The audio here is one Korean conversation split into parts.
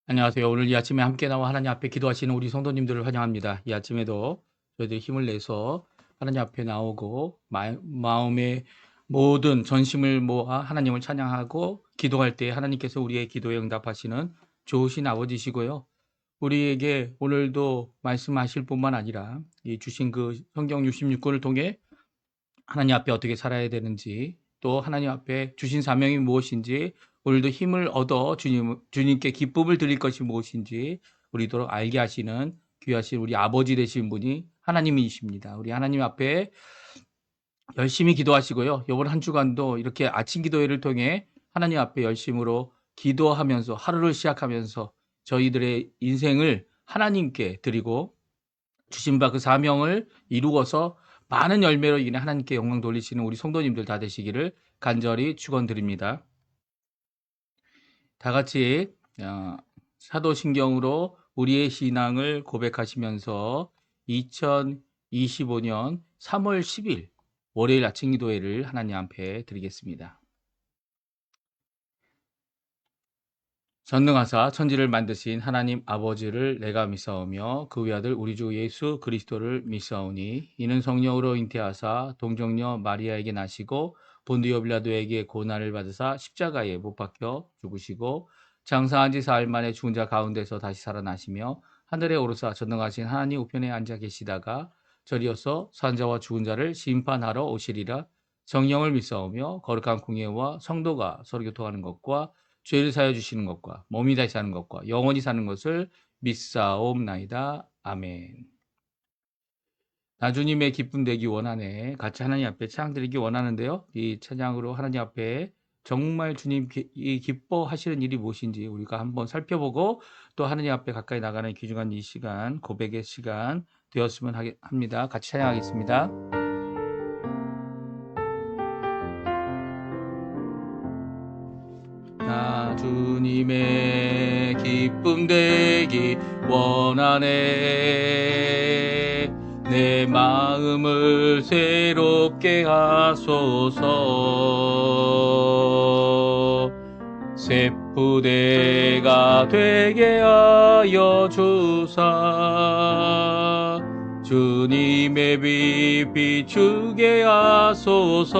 안녕하세요. 오늘 이 아침에 함께 나와 하나님 앞에 기도하시는 우리 성도님들을 환영합니다. 이 아침에도 저희들이 힘을 내서 하나님 앞에 나오고 마음의 모든 전심을 모아 하나님을 찬양하고 기도할 때 하나님께서 우리의 기도에 응답하시는 좋으신 아버지시고요. 우리에게 오늘도 말씀하실 뿐만 아니라 이 주신 그 성경 66권을 통해 하나님 앞에 어떻게 살아야 되는지, 또 하나님 앞에 주신 사명이 무엇인지, 오늘도 힘을 얻어 주님께 기쁨을 드릴 것이 무엇인지 우리도록 알게 하시는 귀하신 우리 아버지 되신 분이 하나님이십니다. 우리 하나님 앞에 열심히 기도하시고요. 이번 한 주간도 이렇게 아침 기도회를 통해 하나님 앞에 열심으로 기도하면서 하루를 시작하면서 저희들의 인생을 하나님께 드리고 주신 바 그 사명을 이루어서 많은 열매로 인해 하나님께 영광 돌리시는 우리 성도님들 다 되시기를 간절히 축원드립니다. 다 같이 사도신경으로 우리의 신앙을 고백하시면서 2025년 3월 10일 월요일 아침 기도회를 하나님 앞에 드리겠습니다. 전능하사 천지를 만드신 하나님 아버지를 내가 믿사오며 그 외아들 우리 주 예수 그리스도를 믿사오니 이는 성령으로 잉태하사 동정녀 마리아에게 나시고 본디오 빌라도에게 고난을 받으사 십자가에 못 박혀 죽으시고 장사한 지 사흘 만에 죽은 자 가운데서 다시 살아나시며 하늘에 오르사 전능하신 하나님 우편에 앉아 계시다가 저리어서 산자와 죽은 자를 심판하러 오시리라. 성령을 믿사오며 거룩한 공예와 성도가 서로 교통하는 것과 죄를 사여 주시는 것과 몸이 다시 사는 것과 영원히 사는 것을 믿사옵나이다. 아멘. 나주님의 기쁨 되기 원하네. 같이 하나님 앞에 찬양 드리기 원하는데요. 이 찬양으로 하나님 앞에 정말 주님 이 기뻐하시는 일이 무엇인지 우리가 한번 살펴보고 또 하나님 앞에 가까이 나가는 귀중한 이 시간, 고백의 시간 되었으면 합니다. 같이 찬양하겠습니다. 나 주님의 기쁨 되기 원하네. 내 마음을 새롭게 하소서. 새 부대가 되게 하여 주사 주님의 빛 비추게 하소서.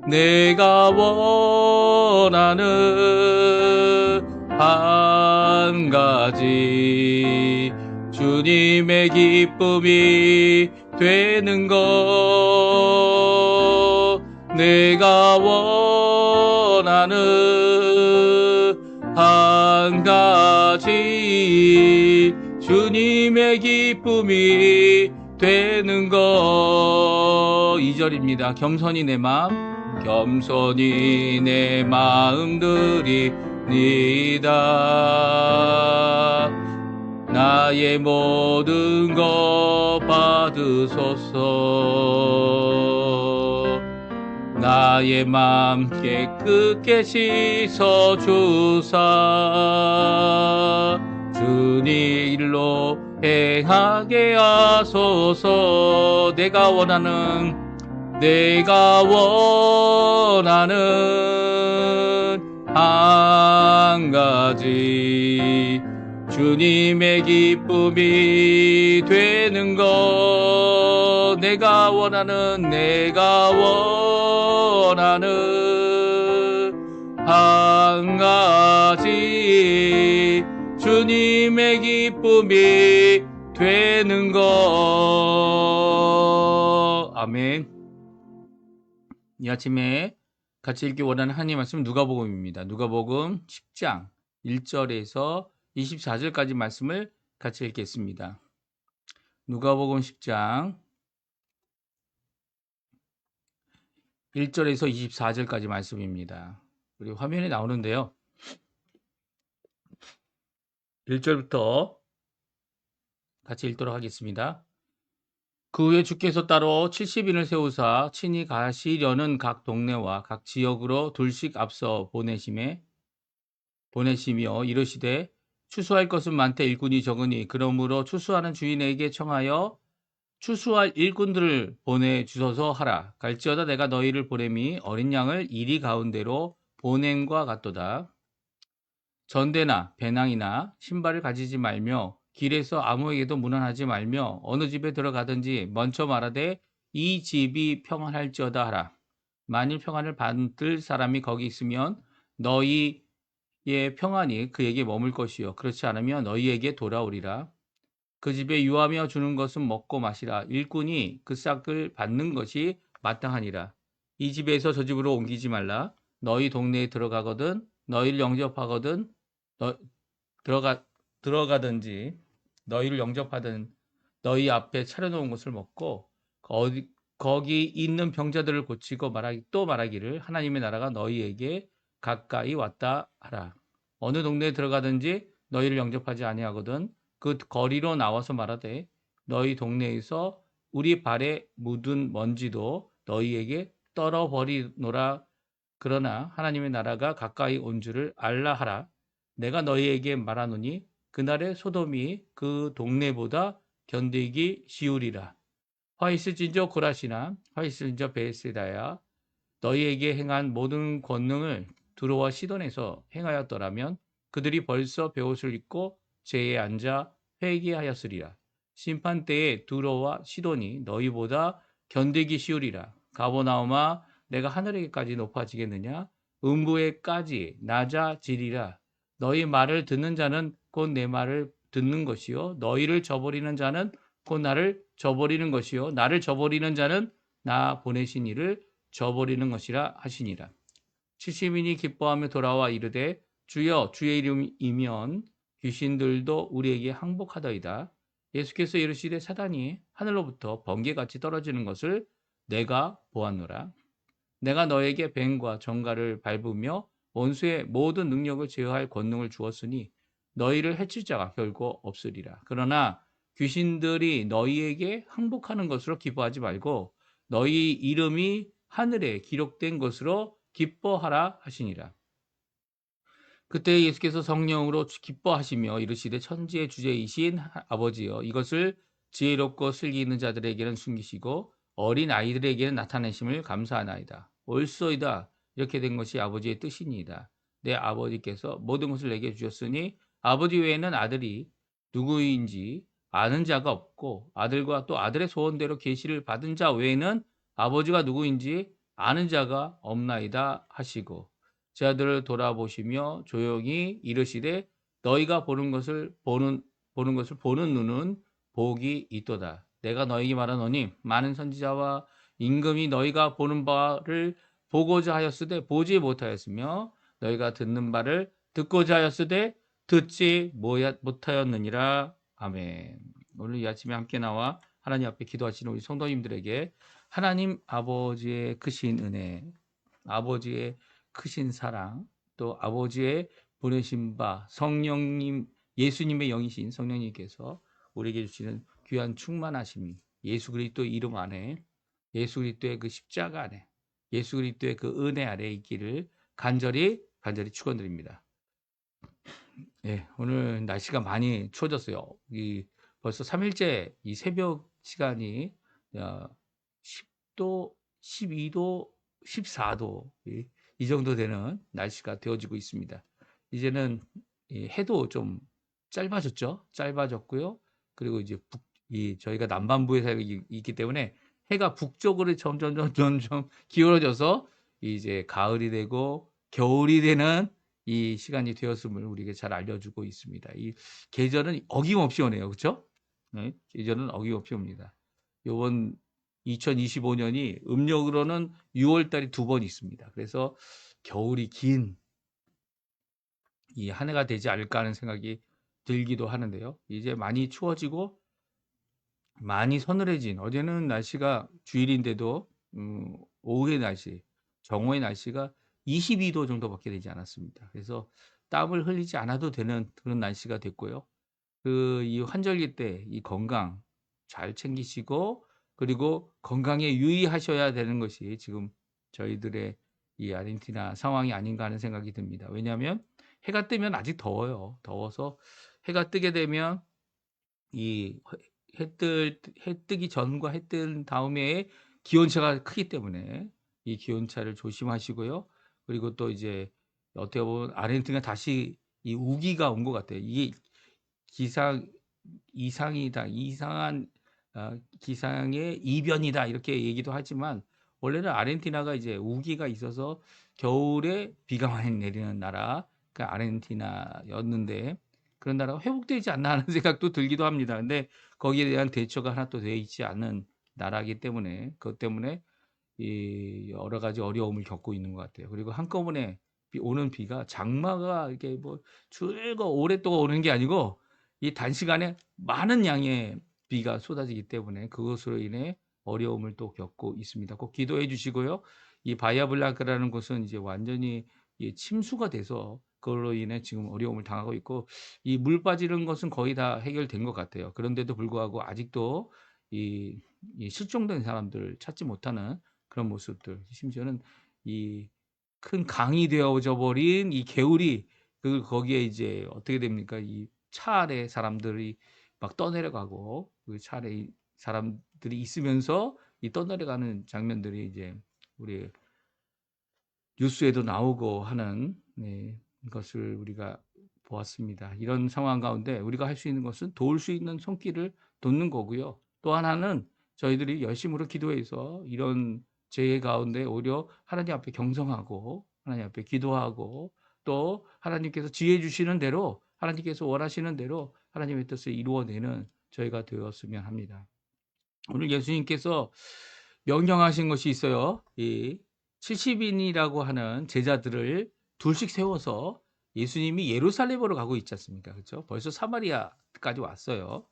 내가 원하는 한 가지 주님의 기쁨이 되는 것. 내가 원하는 한 가지 주님의 기쁨이 되는 것. 2절입니다. 겸손히 내 마음 겸손히 내 마음 드리니다. 나의 모든 것 받으소서. 나의 맘 깨끗게 씻어주사 주님 일로 행하게 하소서. 내가 원하는 한 가지 주님의 기쁨이 되는 것. 내가 원하는 한 가지 주님의 기쁨이 되는 것. 아멘. 이 아침에 같이 읽기 원하는 하나님 말씀 누가복음입니다. 누가복음 10장 1절에서 24절까지 말씀을 같이 읽겠습니다. 누가복음 10장 1절에서 24절까지 말씀입니다. 우리 화면에 나오는데요. 1절부터 같이 읽도록 하겠습니다. 그 후에 주께서 따로 70인을 세우사 친히 가시려는 각 동네와 각 지역으로 둘씩 앞서 보내시며 이르시되 추수할 것은 많되 일꾼이 적으니 그러므로 추수하는 주인에게 청하여 추수할 일꾼들을 보내주소서 하라. 갈지어다 내가 너희를 보냄이 어린 양을 이리 가운데로 보냄과 같도다. 전대나 배낭이나 신발을 가지지 말며 길에서 아무에게도 문안하지 말며 어느 집에 들어가든지 먼저 말하되 이 집이 평안할지어다 하라. 만일 평안을 받을 사람이 거기 있으면 너희의 평안이 그에게 머물 것이요 그렇지 않으면 너희에게 돌아오리라. 그 집에 유하며 주는 것은 먹고 마시라. 일꾼이 그 싹을 받는 것이 마땅하니라. 이 집에서 저 집으로 옮기지 말라. 너희 동네에 들어가거든 너희를 영접하거든 너, 들어가든지 너희를 영접하든 너희 앞에 차려놓은 것을 먹고 거기 있는 병자들을 고치고 또 말하기를 하나님의 나라가 너희에게 가까이 왔다 하라. 어느 동네에 들어가든지 너희를 영접하지 아니하거든 그 거리로 나와서 말하되 너희 동네에서 우리 발에 묻은 먼지도 너희에게 떨어버리노라. 그러나 하나님의 나라가 가까이 온 줄을 알라 하라. 내가 너희에게 말하노니 그날의 소돔이 그 동네보다 견디기 쉬우리라. 화 있을진저 고라시나 화 있을진저 베세다야 너희에게 행한 모든 권능을 두로와 시돈에서 행하였더라면 그들이 벌써 베옷을 입고 제에 앉아 회개하였으리라. 심판 때에 두로와 시돈이 너희보다 견디기 쉬우리라. 가버나움아 내가 하늘에게까지 높아지겠느냐 음부에까지 낮아지리라. 너희 말을 듣는 자는 곧 내 말을 듣는 것이요 너희를 저버리는 자는 곧 나를 저버리는 것이요 나를 저버리는 자는 나 보내신 이를 저버리는 것이라 하시니라. 70인이 기뻐하며 돌아와 이르되 주여 주의 이름이면 귀신들도 우리에게 항복하더이다. 예수께서 이르시되 사단이 하늘로부터 번개같이 떨어지는 것을 내가 보았노라. 내가 너에게 뱀과 정갈을 밟으며 원수의 모든 능력을 제어할 권능을 주었으니 너희를 해칠 자가 결코 없으리라. 그러나 귀신들이 너희에게 항복하는 것으로 기뻐하지 말고 너희 이름이 하늘에 기록된 것으로 기뻐하라 하시니라. 그때 예수께서 성령으로 기뻐하시며 이르시되 천지의 주제이신 아버지여 이것을 지혜롭고 슬기 있는 자들에게는 숨기시고 어린 아이들에게는 나타내심을 감사하나이다. 옳소이다. 이렇게 된 것이 아버지의 뜻이니이다. 내 아버지께서 모든 것을 내게 주셨으니 아버지 외에는 아들이 누구인지 아는 자가 없고 아들과 또 아들의 소원대로 계시를 받은 자 외에는 아버지가 누구인지 아는 자가 없나이다 하시고 제 아들을 돌아보시며 조용히 이르시되 너희가 보는 것을 보는 눈은 복이 있도다. 내가 너희에게 말하노니 많은 선지자와 임금이 너희가 보는 바를 보고자 하였으되 보지 못하였으며 너희가 듣는 바를 듣고자 하였으되 듣지 못하였느니라. 아멘. 오늘 이 아침에 함께 나와 하나님 앞에 기도하시는 우리 성도님들에게 하나님 아버지의 크신 은혜, 아버지의 크신 사랑, 또 아버지의 보내신 바 성령님, 예수님의 영이신 성령님께서 우리에게 주시는 귀한 충만하심이 예수 그리스도 이름 안에, 예수 그리스도의 그 십자가 안에, 예수 그리스도의 그 은혜 아래 있기를 간절히 축원드립니다. 예, 오늘 날씨가 많이 추워졌어요. 벌써 3일째 이 새벽 시간이 10도, 12도, 14도 이 정도 되는 날씨가 되어지고 있습니다. 이제는 해도 좀 짧아졌죠. 짧아졌고요. 그리고 이제 저희가 남반부에 살고 있기 때문에 해가 북쪽으로 점점 기울어져서 이제 가을이 되고 겨울이 되는 이 시간이 되었음을 우리에게 잘 알려주고 있습니다. 이 계절은 어김없이 오네요. 그렇죠? 네, 계절은 어김없이 옵니다. 요번 2025년이 음력으로는 6월 달이 2번 있습니다. 그래서 겨울이 긴 이 한 해가 되지 않을까 하는 생각이 들기도 하는데요. 이제 많이 추워지고 많이 서늘해진 어제는 날씨가 주일인데도 오후의 날씨, 정오의 날씨가 22도 정도밖에 되지 않았습니다. 그래서 땀을 흘리지 않아도 되는 그런 날씨가 됐고요. 이 환절기 때 이 건강 잘 챙기시고 그리고 건강에 유의하셔야 되는 것이 지금 저희들의 이 아르헨티나 상황이 아닌가 하는 생각이 듭니다. 왜냐하면 해가 뜨면 아직 더워요. 더워서 해가 뜨게 되면 이 해 뜨기 전과 해 뜬 다음에 기온차가 크기 때문에 이 기온차를 조심하시고요. 그리고 또 이제 어떻게 보면 아르헨티나가 다시 이 우기가 온 것 같아요. 이게 기상 이상이다, 이상한 기상의 이변이다 이렇게 얘기도 하지만 원래는 아르헨티나가 이제 우기가 있어서 겨울에 비가 많이 내리는 나라, 그 아르헨티나였는데 그런 나라가 회복되지 않나 하는 생각도 들기도 합니다. 근데 거기에 대한 대처가 하나도 되어 있지 않은 나라이기 때문에 그것 때문에 이 여러 가지 어려움을 겪고 있는 것 같아요. 그리고 한꺼번에 오는 비가 장마가 이렇게 뭐 줄거 오랫동안 오는 게 아니고 이 단시간에 많은 양의 비가 쏟아지기 때문에 그것으로 인해 어려움을 또 겪고 있습니다. 꼭 기도해 주시고요. 이 바이아블랑카라는 곳은 이제 완전히 침수가 돼서 그걸로 인해 지금 어려움을 당하고 있고 이 물 빠지는 것은 거의 다 해결된 것 같아요. 그런데도 불구하고 아직도 이, 이 실종된 사람들을 찾지 못하는 그런 모습들, 심지어는 이 큰 강이 되어져 버린 이 개울이 거기에 이제 어떻게 됩니까? 이 차 아래 사람들이 막 떠내려가고 그 차 아래 사람들이 있으면서 이 떠내려가는 장면들이 이제 우리 뉴스에도 나오고 하는 것을 우리가 보았습니다. 이런 상황 가운데 우리가 할 수 있는 것은 도울 수 있는 손길을 돋는 거고요. 또 하나는 저희들이 열심으로 기도해서 이런 재해 가운데 오히려 하나님 앞에 경성하고 하나님 앞에 기도하고 또 하나님께서 지혜 주시는 대로 하나님께서 원하시는 대로 하나님의 뜻을 이루어내는 저희가 되었으면 합니다. 오늘 예수님께서 명령하신 것이 있어요. 이 70인이라고 하는 제자들을 둘씩 세워서 예수님이 예루살렘으로 가고 있지 않습니까? 그렇죠? 벌써 사마리아까지 왔어요.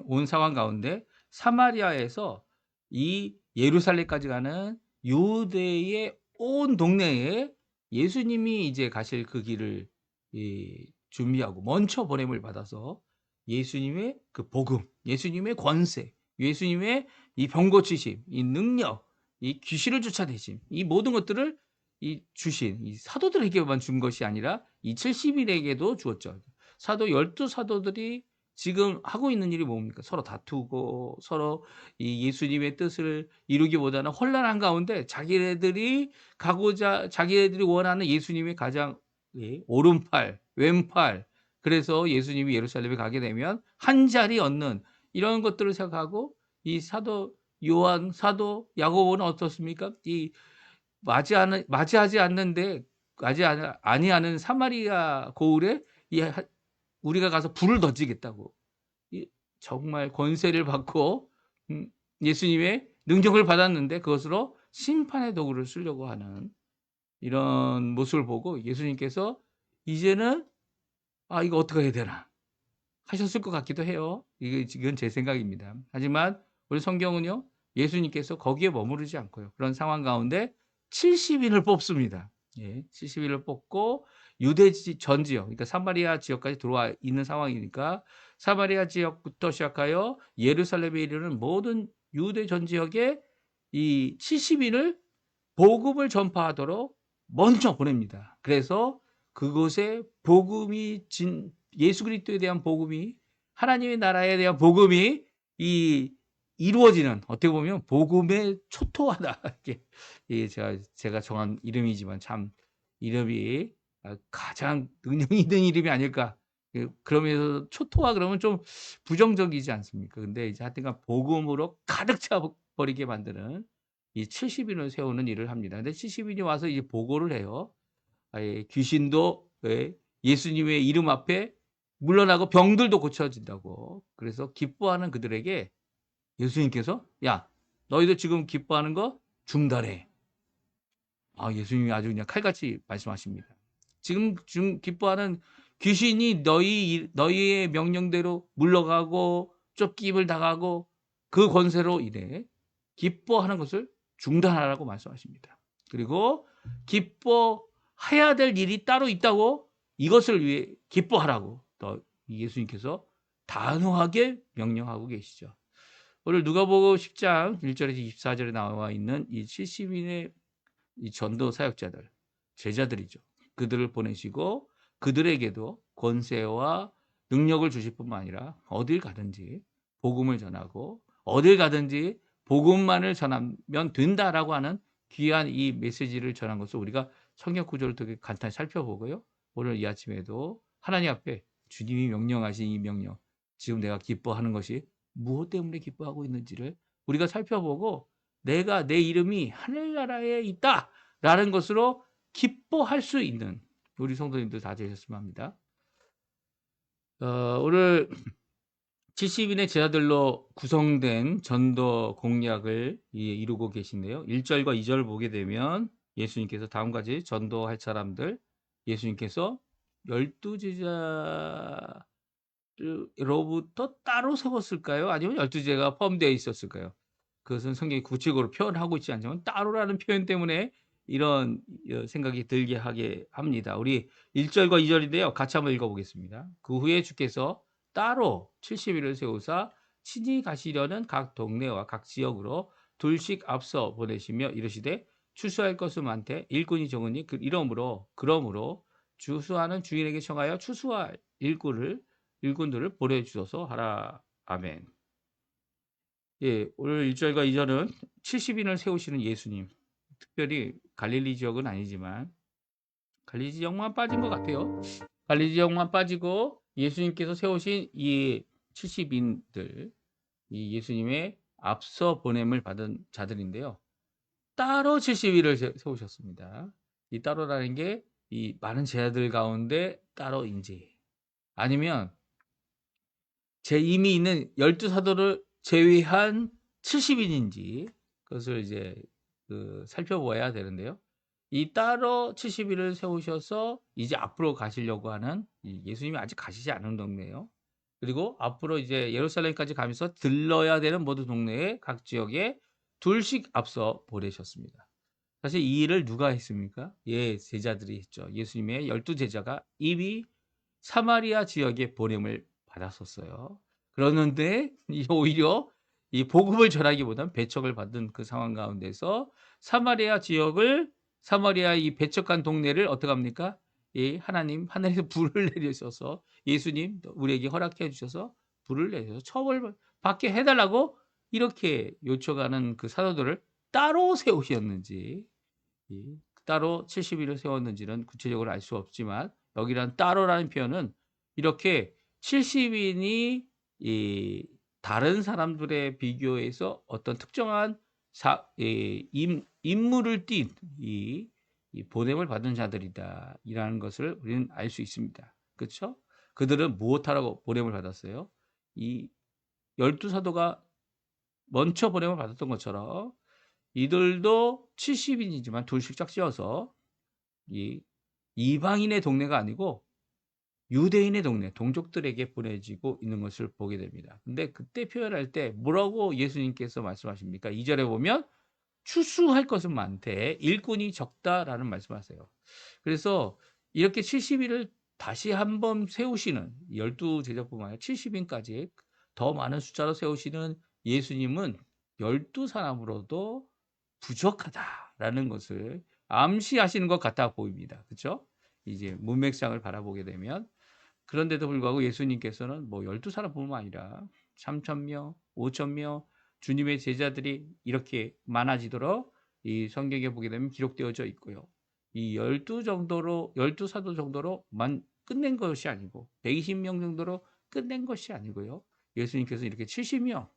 온 상황 가운데 사마리아에서 이 예루살렘까지 가는 유대의 온 동네에 예수님이 이제 가실 그 길을 준비하고 먼저 보냄을 받아서 예수님의 그 복음, 예수님의 권세, 예수님의 이 병 고치심, 이 능력, 이 귀신을 쫓아내심, 이 모든 것들을 주신 이 사도들에게만 준 것이 아니라 이 70인에게도 주었죠. 사도 12사도들이 지금 하고 있는 일이 뭡니까? 서로 다투고 서로 이 예수님의 뜻을 이루기보다는 혼란한 가운데 자기네들이 자기네들이 원하는 예수님의 가장 오른팔, 왼팔, 그래서 예수님이 예루살렘에 가게 되면 한 자리 얻는 이런 것들을 생각하고 이 사도 요한, 사도 야고보는 어떻습니까? 이 맞이하지 않는데 아니하는 사마리아 고을에 우리가 가서 불을 던지겠다고 정말 권세를 받고 예수님의 능력을 받았는데 그것으로 심판의 도구를 쓰려고 하는 이런 모습을 보고 예수님께서 이제는 이거 어떻게 해야 되나 하셨을 것 같기도 해요. 이건 제 생각입니다. 하지만 우리 성경은요, 예수님께서 거기에 머무르지 않고요. 그런 상황 가운데 70인을 뽑습니다. 70인을 뽑고 유대 전 지역, 그러니까 사마리아 지역까지 들어와 있는 상황이니까 사마리아 지역부터 시작하여 예루살렘에 이르는 모든 유대 전 지역에 이 70인을 복음을 전파하도록 먼저 보냅니다. 그래서 그곳에 예수 그리스도에 대한 복음이 하나님의 나라에 대한 복음이 이루어지는 어떻게 보면 복음의 초토화다. 이게 제가 정한 이름이지만 참 이름이 가장 능력 있는 이름이 아닐까. 그러면서 초토화 그러면 좀 부정적이지 않습니까? 근데 이제 하여튼간 복음으로 가득 차버리게 만드는 이 70인을 세우는 일을 합니다. 근데 70인이 와서 이제 보고를 해요. 귀신도 예수님의 이름 앞에 물러나고 병들도 고쳐진다고. 그래서 기뻐하는 그들에게 예수님께서 야, 너희들 지금 기뻐하는 거 중단해. 예수님이 아주 그냥 칼같이 말씀하십니다. 지금 기뻐하는 귀신이 너희의 명령대로 물러가고 쫓김을 당하고 그 권세로 인해 기뻐하는 것을 중단하라고 말씀하십니다. 그리고 기뻐해야 될 일이 따로 있다고 이것을 위해 기뻐하라고 또 예수님께서 단호하게 명령하고 계시죠. 오늘 누가복음 10장 1절에서 24절에 나와 있는 이 70인의 이 전도 사역자들, 제자들이죠. 그들을 보내시고 그들에게도 권세와 능력을 주실 뿐만 아니라 어딜 가든지 복음을 전하고 어딜 가든지 복음만을 전하면 된다라고 하는 귀한 이 메시지를 전한 것을 우리가 성경 구조를 되게 간단히 살펴보고요. 오늘 이 아침에도 하나님 앞에 주님이 명령하신 이 명령, 지금 내가 기뻐하는 것이 무엇 때문에 기뻐하고 있는지를 우리가 살펴보고 내가 내 이름이 하늘나라에 있다라는 것으로 기뻐할 수 있는 우리 성도님들 다 되셨으면 합니다. 오늘 70인의 제자들로 구성된 전도 공약을 이루고 계신데요. 1절과 2절을 보게 되면 예수님께서 다음과 같이 전도할 사람들, 예수님께서 12제자로부터 따로 세웠을까요? 아니면 12제자가 포함되어 있었을까요? 그것은 성경이 구체적으로 표현하고 있지 않지만 따로라는 표현 때문에 이런 생각이 들게 하게 합니다. 우리 1절과 2절인데요. 같이 한번 읽어보겠습니다. 그 후에 주께서 따로 70일을 세우사 친히 가시려는 각 동네와 각 지역으로 둘씩 앞서 보내시며 이르시되 추수할 것은 많되 일꾼이 적으니 그러므로 추수하는 주인에게 청하여 추수할 일꾼들을 보내주소서 하라. 아멘. 예, 오늘 1절과 2절은 70인을 세우시는 예수님, 특별히 갈릴리 지역은 아니지만 갈릴리 지역만 빠진 것 같아요. 갈릴리 지역만 빠지고 예수님께서 세우신 이 70인들, 이 예수님의 앞서 보냄을 받은 자들인데요. 따로 70인을 세우셨습니다. 이 따로라는 게 이 많은 제자들 가운데 따로인지 아니면 이미 있는 12사도를 제외한 70인인지 그것을 이제 살펴봐야 되는데요. 이 따로 70일을 세우셔서 이제 앞으로 가시려고 하는 예수님이 아직 가시지 않은 동네예요. 그리고 앞으로 이제 예루살렘까지 가면서 들러야 되는 모든 동네에 각 지역에 둘씩 앞서 보내셨습니다. 사실 이 일을 누가 했습니까? 예, 제자들이 했죠. 예수님의 12제자가 이미 사마리아 지역에 보냄을 받았었어요. 그러는데 오히려 이 복음을 전하기보다는 배척을 받은 그 상황 가운데서 사마리아 이 배척한 동네를 어떻게 합니까? 이 하나님 하늘에서 불을 내리셔서 예수님 우리에게 허락해 주셔서 불을 내셔서 처벌 받게 해달라고 이렇게 요청하는 그 사도들을 따로 세우셨는지 따로 70일을 세웠는지는 구체적으로 알 수 없지만 여기란 따로라는 표현은 이렇게 70인이 다른 사람들에 비교해서 어떤 특정한 임무를 띈 이 보냄을 받은 자들이다 이라는 것을 우리는 알 수 있습니다. 그렇죠? 그들은 무엇하라고 보냄을 받았어요? 이 12사도가 먼저 보냄을 받았던 것처럼 이들도 70인이지만 둘씩 짝지어서 이 이방인의 동네가 아니고 유대인의 동네, 동족들에게 보내지고 있는 것을 보게 됩니다. 근데 그때 표현할 때 뭐라고 예수님께서 말씀하십니까? 2절에 보면 추수할 것은 많되 일꾼이 적다라는 말씀하세요. 그래서 이렇게 70일을 다시 한번 세우시는 12제자뿐만 아니라 70인까지 더 많은 숫자로 세우시는 예수님은 12사람으로도 부족하다라는 것을 암시하시는 것 같아 보입니다. 그렇죠? 이제 문맥상을 바라보게 되면 그런데도 불구하고 예수님께서는 뭐 12사람뿐만 아니라 3,000명, 5,000명 주님의 제자들이 이렇게 많아지도록 이 성경에 보게 되면 기록되어져 있고요. 이 12사도 정도로만 끝낸 것이 아니고 120명 정도로 끝낸 것이 아니고요. 예수님께서 이렇게 70명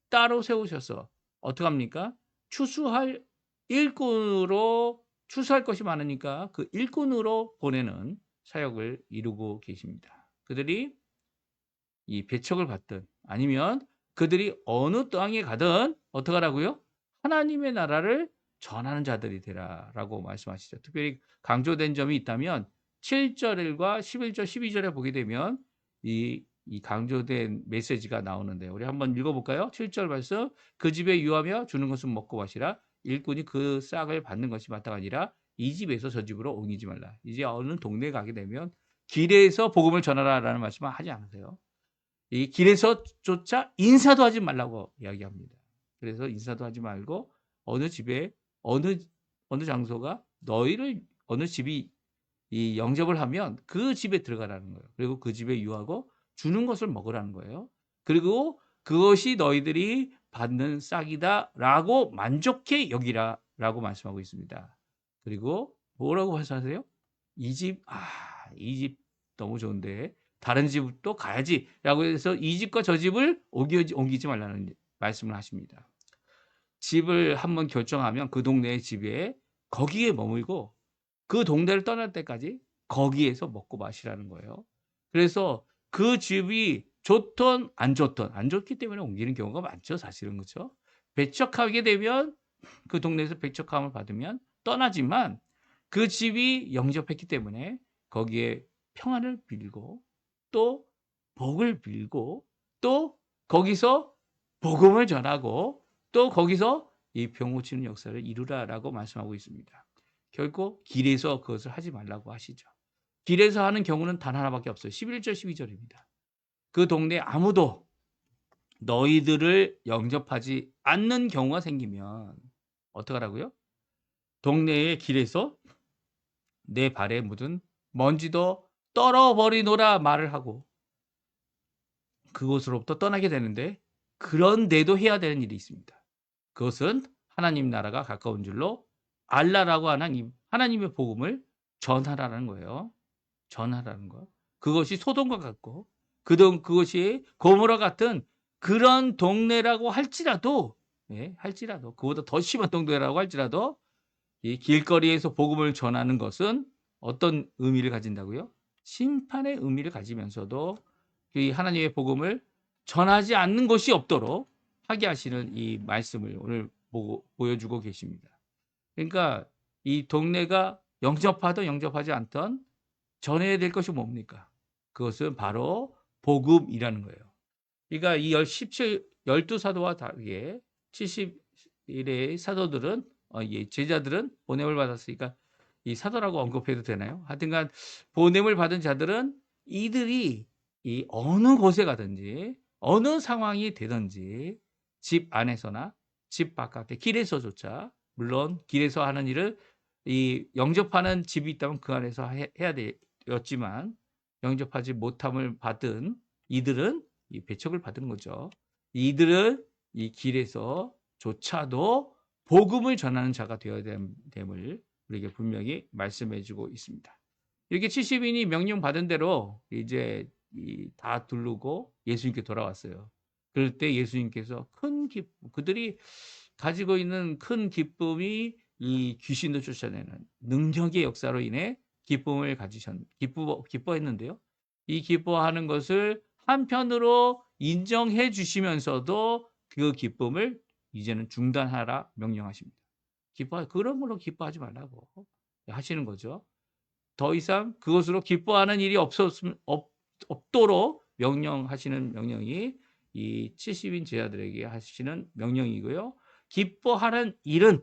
따로 세우셔서 어떻게 합니까? 추수할 것이 많으니까 그 일꾼으로 보내는 사역을 이루고 계십니다. 그들이 이 배척을 받든 아니면 그들이 어느 땅에 가든 어떻게 하라고요? 하나님의 나라를 전하는 자들이 되라라고 말씀하시죠. 특별히 강조된 점이 있다면 7절과 11절, 12절에 보게 되면 이 강조된 메시지가 나오는데요. 우리 한번 읽어볼까요? 7절 말씀. 그 집에 유하며 주는 것은 먹고 마시라. 일꾼이 그 싹을 받는 것이 마땅하니라. 아니라 이 집에서 저 집으로 옮기지 말라. 이제 어느 동네에 가게 되면 길에서 복음을 전하라라는 말씀은 하지 않으세요. 이 길에서조차 인사도 하지 말라고 이야기합니다. 그래서 인사도 하지 말고 어느 집에 어느 장소가 너희를 어느 집이 이 영접을 하면 그 집에 들어가라는 거예요. 그리고 그 집에 유하고 주는 것을 먹으라는 거예요. 그리고 그것이 너희들이 받는 싹이다라고 만족해 여기라라고 말씀하고 있습니다. 그리고 뭐라고 말씀하세요? 이 집 너무 좋은데 다른 집도 가야지 라고 해서 이 집과 저 집을 옮기지 말라는 말씀을 하십니다. 집을 한번 결정하면 그 동네의 집에 거기에 머물고 그 동네를 떠날 때까지 거기에서 먹고 마시라는 거예요. 그래서 그 집이 좋든 안 좋기 때문에 옮기는 경우가 많죠, 사실은. 그렇죠? 배척하게 되면 그 동네에서 배척함을 받으면 떠나지만 그 집이 영접했기 때문에 거기에 평안을 빌고 또 복을 빌고 또 거기서 복음을 전하고 또 거기서 이 병 고치는 역사를 이루라라고 말씀하고 있습니다. 결코 길에서 그것을 하지 말라고 하시죠. 길에서 하는 경우는 단 하나밖에 없어요. 11절 12절입니다. 그 동네에 아무도 너희들을 영접하지 않는 경우가 생기면 어떡하라고요? 동네의 길에서 내 발에 묻은 먼지도 떨어버리노라 말을 하고 그곳으로부터 떠나게 되는데 그런데도 해야 되는 일이 있습니다. 그것은 하나님 나라가 가까운 줄로 알라라고 하는 하나님의 복음을 전하라는 거예요. 전하라는 거. 그것이 소돔과 같고 그것이 고모라 같은 그런 동네라고 할지라도 할지라도 그보다 더 심한 동네라고 할지라도 이 길거리에서 복음을 전하는 것은 어떤 의미를 가진다고요? 심판의 의미를 가지면서도 이 하나님의 복음을 전하지 않는 것이 없도록 하게 하시는 이 말씀을 오늘 보여주고 계십니다. 그러니까 이 동네가 영접하든 영접하지 않든 전해야 될 것이 뭡니까? 그것은 바로 복음이라는 거예요. 그러니까 이 12사도와 다르게 70일의 사도들은 제자들은 보냄을 받았으니까 이 사도라고 언급해도 되나요? 하여튼간 보냄을 받은 자들은 이들이 이 어느 곳에 가든지 어느 상황이 되든지 집 안에서나 집 바깥에 길에서조차 물론 길에서 하는 일을 이 영접하는 집이 있다면 그 안에서 해야 되었지만 영접하지 못함을 받은 이들은 이 배척을 받은 거죠. 이들은 이 길에서조차도 복음을 전하는 자가 되어야 됨을 우리에게 분명히 말씀해 주고 있습니다. 이렇게 70인이 명령 받은 대로 이제 다 두르고 예수님께 돌아왔어요. 그럴 때 예수님께서 큰 기쁨, 그들이 가지고 있는 큰 기쁨이 이 귀신도 쫓아내는 능력의 역사로 인해 기쁨을 기뻐했는데요. 이 기뻐하는 것을 한편으로 인정해 주시면서도 그 기쁨을 이제는 중단하라 명령하십니다. 그런 걸로 기뻐하지 말라고 하시는 거죠. 더 이상 그것으로 기뻐하는 일이 없도록 명령하시는 명령이 이 70인 제자들에게 하시는 명령이고요. 기뻐하는 일은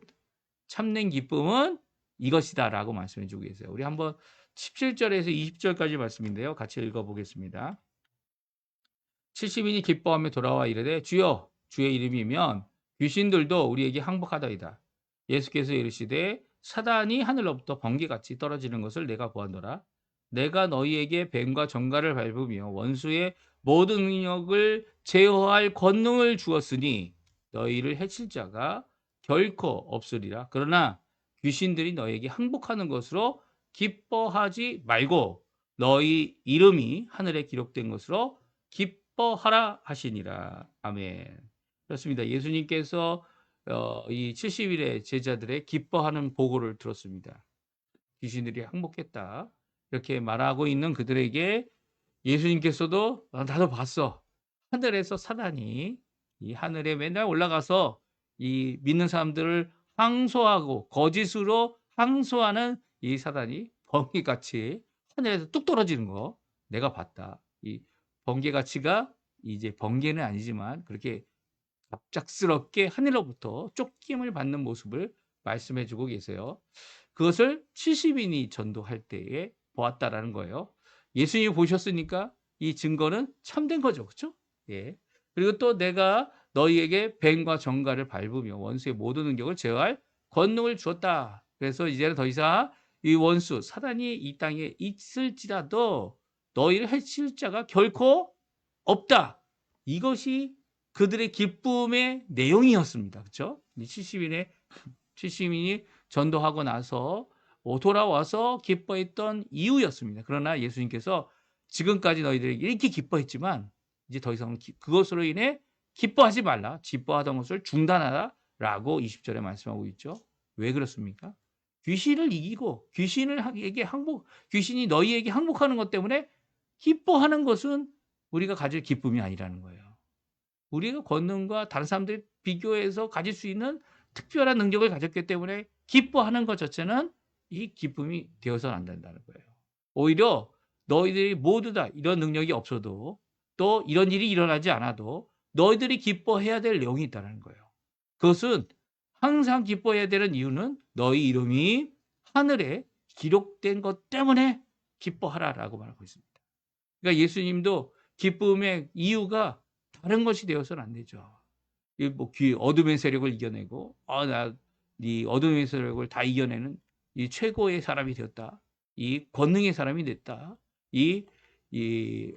참된 기쁨은 이것이다라고 말씀해 주고 계세요. 우리 한번 17절에서 20절까지 말씀인데요. 같이 읽어보겠습니다. 70인이 기뻐하며 돌아와 이르되 주여 주의 이름이면 귀신들도 우리에게 항복하다이다. 예수께서 이르시되 사단이 하늘로부터 번개같이 떨어지는 것을 내가 보았노라. 내가 너희에게 뱀과 정갈을 밟으며 원수의 모든 능력을 제어할 권능을 주었으니 너희를 해칠 자가 결코 없으리라. 그러나 귀신들이 너희에게 항복하는 것으로 기뻐하지 말고 너희 이름이 하늘에 기록된 것으로 기뻐하라 하시니라. 아멘. 그렇습니다. 예수님께서 이 70일의 제자들의 기뻐하는 보고를 들었습니다. 귀신들이 항복했다. 이렇게 말하고 있는 그들에게 예수님께서도 나도 봤어. 하늘에서 사단이 이 하늘에 맨날 올라가서 이 믿는 사람들을 항소하고 거짓으로 항소하는 이 사단이 번개같이 하늘에서 뚝 떨어지는 거 내가 봤다. 이 번개같이가 이제 번개는 아니지만 그렇게 갑작스럽게 하늘로부터 쫓김을 받는 모습을 말씀해 주고 계세요. 그것을 70인이 전도할 때에 보았다라는 거예요. 예수님이 보셨으니까 이 증거는 참된 거죠. 그렇죠? 예. 그리고 또 내가 너희에게 뱀과 정갈을 밟으며 원수의 모든 능력을 제어할 권능을 주었다. 그래서 이제는 더 이상 이 원수 사단이 이 땅에 있을지라도 너희를 해칠 자가 결코 없다. 이것이 그들의 기쁨의 내용이었습니다. 그렇죠? 70인이 전도하고 나서 돌아와서 기뻐했던 이유였습니다. 그러나 예수님께서 지금까지 너희들이 이렇게 기뻐했지만 이제 더 이상 그것으로 인해 기뻐하지 말라. 기뻐하던 것을 중단하라라고 20절에 말씀하고 있죠. 왜 그렇습니까? 귀신을 이기고 귀신이 너희에게 항복하는 것 때문에 기뻐하는 것은 우리가 가질 기쁨이 아니라는 거예요. 우리가 권능과 다른 사람들이 비교해서 가질 수 있는 특별한 능력을 가졌기 때문에 기뻐하는 것 자체는 이 기쁨이 되어서는 안 된다는 거예요. 오히려 너희들이 모두 다 이런 능력이 없어도 또 이런 일이 일어나지 않아도 너희들이 기뻐해야 될 내용이 있다는 거예요. 그것은 항상 기뻐해야 되는 이유는 너희 이름이 하늘에 기록된 것 때문에 기뻐하라라고 말하고 있습니다. 그러니까 예수님도 기쁨의 이유가 다른 것이 되어서는 안 되죠. 뭐 어둠의 세력을 이겨내고 나 이 어둠의 세력을 다 이겨내는 이 최고의 사람이 되었다. 이 권능의 사람이 됐다. 이 이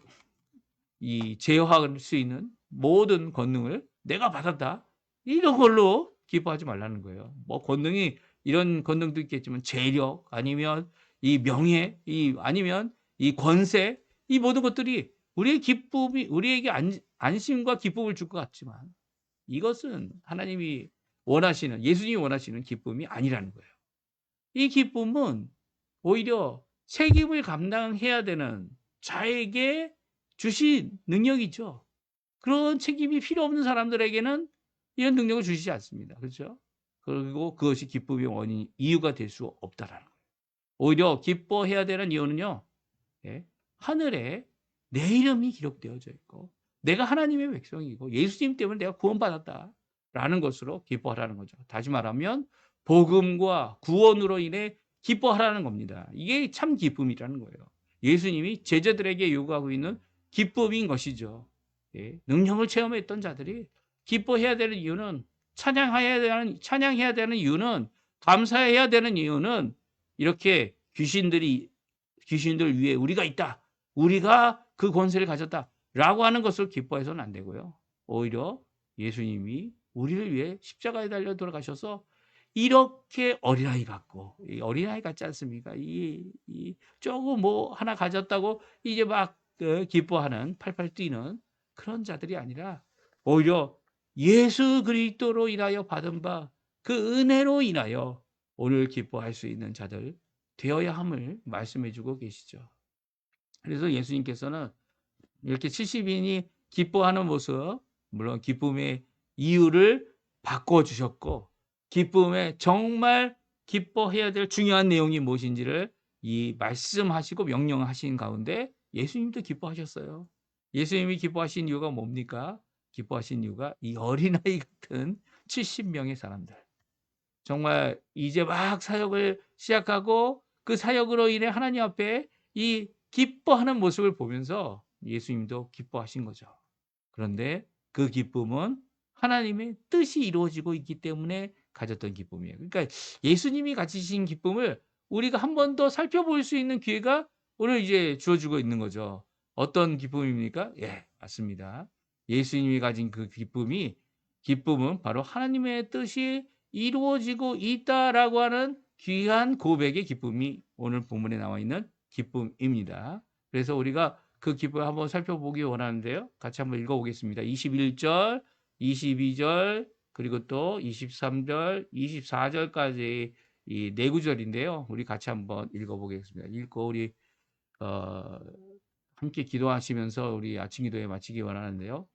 이 제어할 수 있는 모든 권능을 내가 받았다. 이런 걸로 기뻐하지 말라는 거예요. 뭐 권능이 이런 권능도 있겠지만 재력 아니면 이 명예 아니면 이 권세 이 모든 것들이 우리의 기쁨이 우리에게 안심과 기쁨을 줄 것 같지만 이것은 하나님이 원하시는 예수님이 원하시는 기쁨이 아니라는 거예요. 이 기쁨은 오히려 책임을 감당해야 되는 자에게 주신 능력이죠. 그런 책임이 필요 없는 사람들에게는 이런 능력을 주시지 않습니다. 그렇죠? 그리고 그것이 기쁨의 원인 이유가 될 수 없다라는 거예요. 오히려 기뻐해야 되는 이유는요. 예, 하늘에 내 이름이 기록되어져 있고 내가 하나님의 백성이고 예수님 때문에 내가 구원받았다라는 것으로 기뻐하라는 거죠. 다시 말하면 복음과 구원으로 인해 기뻐하라는 겁니다. 이게 참 기쁨이라는 거예요. 예수님이 제자들에게 요구하고 있는 기쁨인 것이죠. 예, 능력을 체험했던 자들이 기뻐해야 되는 이유는 찬양해야 되는 이유는 감사해야 되는 이유는 이렇게 귀신들 위에 우리가 있다. 우리가 그 권세를 가졌다라고 하는 것을 기뻐해서는 안 되고요. 오히려 예수님이 우리를 위해 십자가에 달려 돌아가셔서 이렇게 어린아이 같고 어린아이 같지 않습니까? 조금 뭐 하나 가졌다고 이제 막 기뻐하는 팔팔 뛰는 그런 자들이 아니라 오히려 예수 그리스도로 인하여 받은 바 그 은혜로 인하여 오늘 기뻐할 수 있는 자들 되어야 함을 말씀해 주고 계시죠. 그래서 예수님께서는 이렇게 70인이 기뻐하는 모습, 물론 기쁨의 이유를 바꿔 주셨고 기쁨에 정말 기뻐해야 될 중요한 내용이 무엇인지를 이 말씀하시고 명령하신 가운데 예수님도 기뻐하셨어요. 예수님이 기뻐하신 이유가 뭡니까? 기뻐하신 이유가 이 어린아이 같은 70명의 사람들. 정말 이제 막 사역을 시작하고 그 사역으로 인해 하나님 앞에 이 기뻐하는 모습을 보면서 예수님도 기뻐하신 거죠. 그런데 그 기쁨은 하나님의 뜻이 이루어지고 있기 때문에 가졌던 기쁨이에요. 그러니까 예수님이 가지신 기쁨을 우리가 한 번 더 살펴볼 수 있는 기회가 오늘 이제 주어지고 있는 거죠. 어떤 기쁨입니까? 예, 맞습니다. 예수님이 가진 그 기쁨은 바로 하나님의 뜻이 이루어지고 있다라고 하는 귀한 고백의 기쁨이 오늘 본문에 나와 있는 기쁨입니다. 그래서 우리가 그 기쁨을 한번 살펴보기 원하는데요. 같이 한번 읽어보겠습니다. 21절, 22절, 그리고 또 23절, 24절까지 이 네 구절인데요. 우리 같이 한번 읽어보겠습니다. 읽고 우리 함께 기도하시면서 우리 아침 기도에 마치기 원하는데요.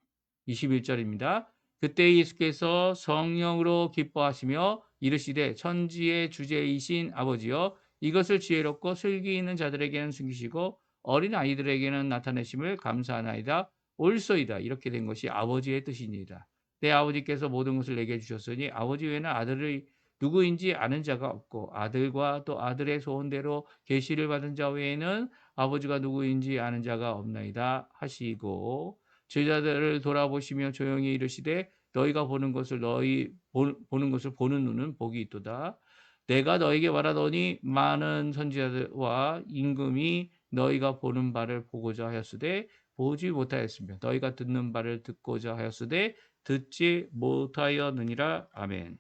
21절입니다. 그때 예수께서 성령으로 기뻐하시며 이르시되 천지의 주제이신 아버지여 이것을 지혜롭고 슬기 있는 자들에게는 숨기시고 어린 아이들에게는 나타내심을 감사하나이다. 옳소이다. 이렇게 된 것이 아버지의 뜻이니이다. 내 아버지께서 모든 것을 내게 주셨으니 아버지 외에는 아들이 누구인지 아는 자가 없고 아들과 또 아들의 소원대로 계시를 받은 자 외에는 아버지가 누구인지 아는 자가 없나이다 하시고 제자들을 돌아보시며 조용히 이르시되 너희가 보는 것을 보는 눈은 복이 있도다. 내가 너에게 말하더니 많은 선지자들과 임금이 너희가 보는 바를 보고자 하였으되 보지 못하였으며 너희가 듣는 바를 듣고자 하였으되 듣지 못하였느니라. 아멘.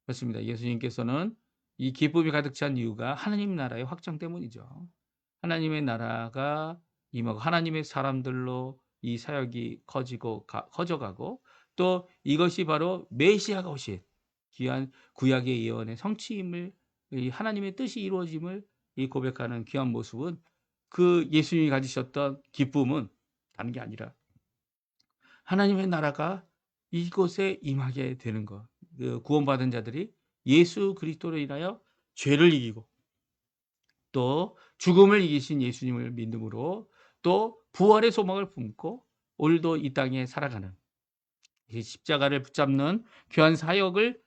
그렇습니다. 예수님께서는 이 기쁨이 가득 찬 이유가 하나님 나라의 확장 때문이죠. 하나님의 나라가 임하고 하나님의 사람들로 이 사역이 커져가고 또 이것이 바로 메시아가 오신 귀한 구약의 예언의 성취임을 이 하나님의 뜻이 이루어짐을 이 고백하는 귀한 모습은 그 예수님이 가지셨던 기쁨은 다른 게 아니라 하나님의 나라가 이곳에 임하게 되는 것. 그 구원받은 자들이 예수 그리스도로 인하여 죄를 이기고 또 죽음을 이기신 예수님을 믿음으로 또 부활의 소망을 품고 오늘도 이 땅에 살아가는 이 십자가를 붙잡는 귀한 사역을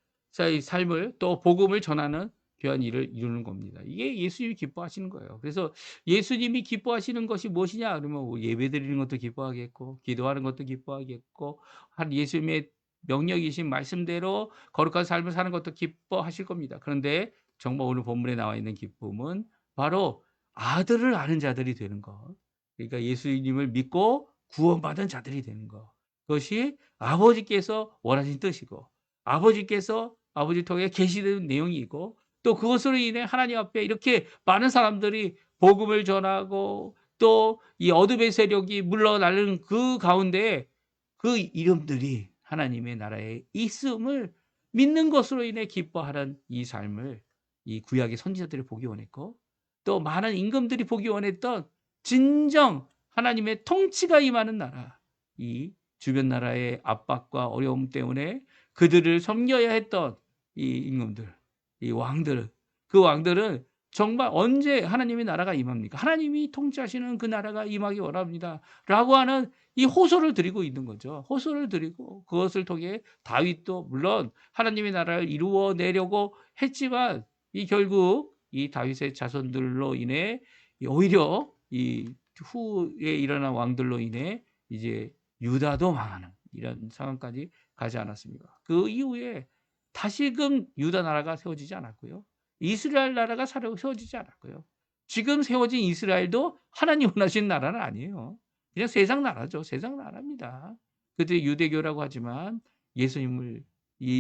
삶을 또 복음을 전하는 귀한 일을 이루는 겁니다. 이게 예수님이 기뻐하시는 거예요. 그래서 예수님이 기뻐하시는 것이 무엇이냐 그러면 뭐 예배드리는 것도 기뻐하겠고 기도하는 것도 기뻐하겠고 한 예수님의 명령이신 말씀대로 거룩한 삶을 사는 것도 기뻐하실 겁니다. 그런데 정말 오늘 본문에 나와 있는 기쁨은 바로 아들을 아는 자들이 되는 것. 그러니까 예수님을 믿고 구원받은 자들이 되는 것. 그것이 아버지께서 원하신 뜻이고 아버지께서 아버지 통해 계시는 내용이고 또 그것으로 인해 하나님 앞에 이렇게 많은 사람들이 복음을 전하고 또 이 어둠의 세력이 물러나는 그 가운데 그 이름들이 하나님의 나라에 있음을 믿는 것으로 인해 기뻐하는 이 삶을 이 구약의 선지자들이 보기 원했고 또 많은 임금들이 보기 원했던 진정 하나님의 통치가 임하는 나라 이 주변 나라의 압박과 어려움 때문에 그들을 섬겨야 했던 이 임금들, 이 왕들, 그 왕들은 정말 언제 하나님의 나라가 임합니까? 하나님이 통치하시는 그 나라가 임하기 원합니다. 라고 하는 이 호소를 드리고 있는 거죠. 호소를 드리고 그것을 통해 다윗도 물론 하나님의 나라를 이루어내려고 했지만 이 결국 이 다윗의 자손들로 인해 오히려 이 후에 일어난 왕들로 인해 이제 유다도 망하는 이런 상황까지 가지 않았습니까? 그 이후에 다시금 유다 나라가 세워지지 않았고요. 이스라엘 나라가 세워지지 않았고요. 지금 세워진 이스라엘도 하나님 원하신 나라는 아니에요. 그냥 세상 나라죠. 세상 나라입니다. 그들이 유대교라고 하지만 예수님을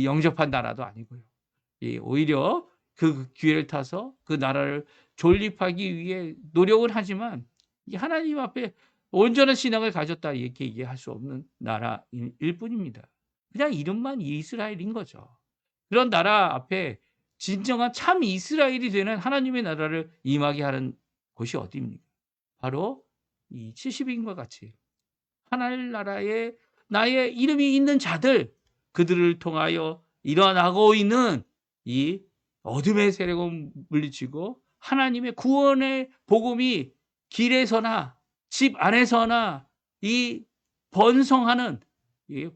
영접한 나라도 아니고요. 오히려 그 기회를 타서 그 나라를 존립하기 위해 노력을 하지만 하나님 앞에 온전한 신앙을 가졌다 이렇게 얘기할 수 없는 나라일 뿐입니다. 그냥 이름만 이스라엘인 거죠. 그런 나라 앞에 진정한 참 이스라엘이 되는 하나님의 나라를 임하게 하는 곳이 어디입니까? 바로 이 70인과 같이 하나님 나라에 나의 이름이 있는 자들 그들을 통하여 일어나고 있는 이 어둠의 세력을 물리치고 하나님의 구원의 복음이 길에서나 집 안에서나 이 번성하는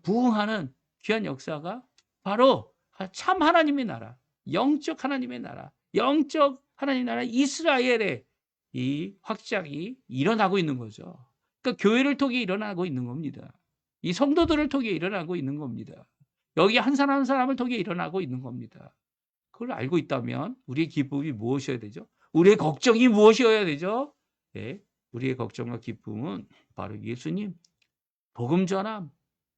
부흥하는 귀한 역사가 바로 참 하나님의 나라, 영적 하나님의 나라, 영적 하나님 나라 이스라엘의 이 확장이 일어나고 있는 거죠. 그러니까 교회를 통해 일어나고 있는 겁니다. 이 성도들을 통해 일어나고 있는 겁니다. 여기 한 사람 한 사람을 통해 일어나고 있는 겁니다. 그걸 알고 있다면 우리의 기쁨이 무엇이어야 되죠? 우리의 걱정이 무엇이어야 되죠? 네, 우리의 걱정과 기쁨은 바로 예수님, 복음 전함,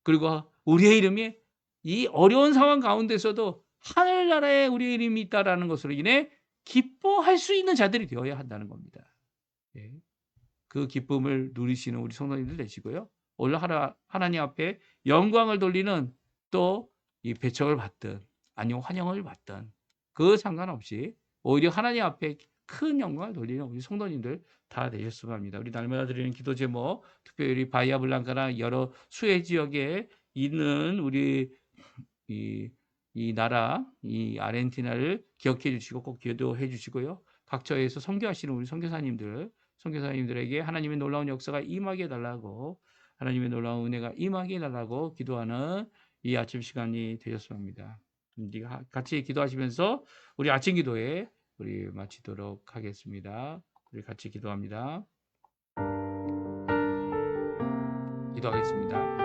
그리고 우리의 이름이 이 어려운 상황 가운데서도 하늘나라에 우리의 이름이 있다라는 것으로 인해 기뻐할 수 있는 자들이 되어야 한다는 겁니다. 네. 그 기쁨을 누리시는 우리 성도님들 되시고요. 오늘 하나님 앞에 영광을 돌리는 또 이 배척을 받든 아니면 환영을 받든 그 상관없이 오히려 하나님 앞에 큰 영광을 돌리는 우리 성도님들 다 되셨으면 합니다. 우리 날마다 드리는 기도 제목 특별히 바이아 블랑카나 여러 수해 지역에 있는 우리 이 나라 이 아르헨티나를 기억해 주시고 꼭 기도해 주시고요. 각 처에서 선교하시는 우리 선교사님들에게 하나님의 놀라운 역사가 임하게 해달라고 하나님의 놀라운 은혜가 임하게 해달라고 기도하는 이 아침 시간이 되셨으면 합니다. 같이 기도하시면서 우리 아침 기도에 우리 마치도록 하겠습니다. 우리 같이 기도합니다. 기도하겠습니다.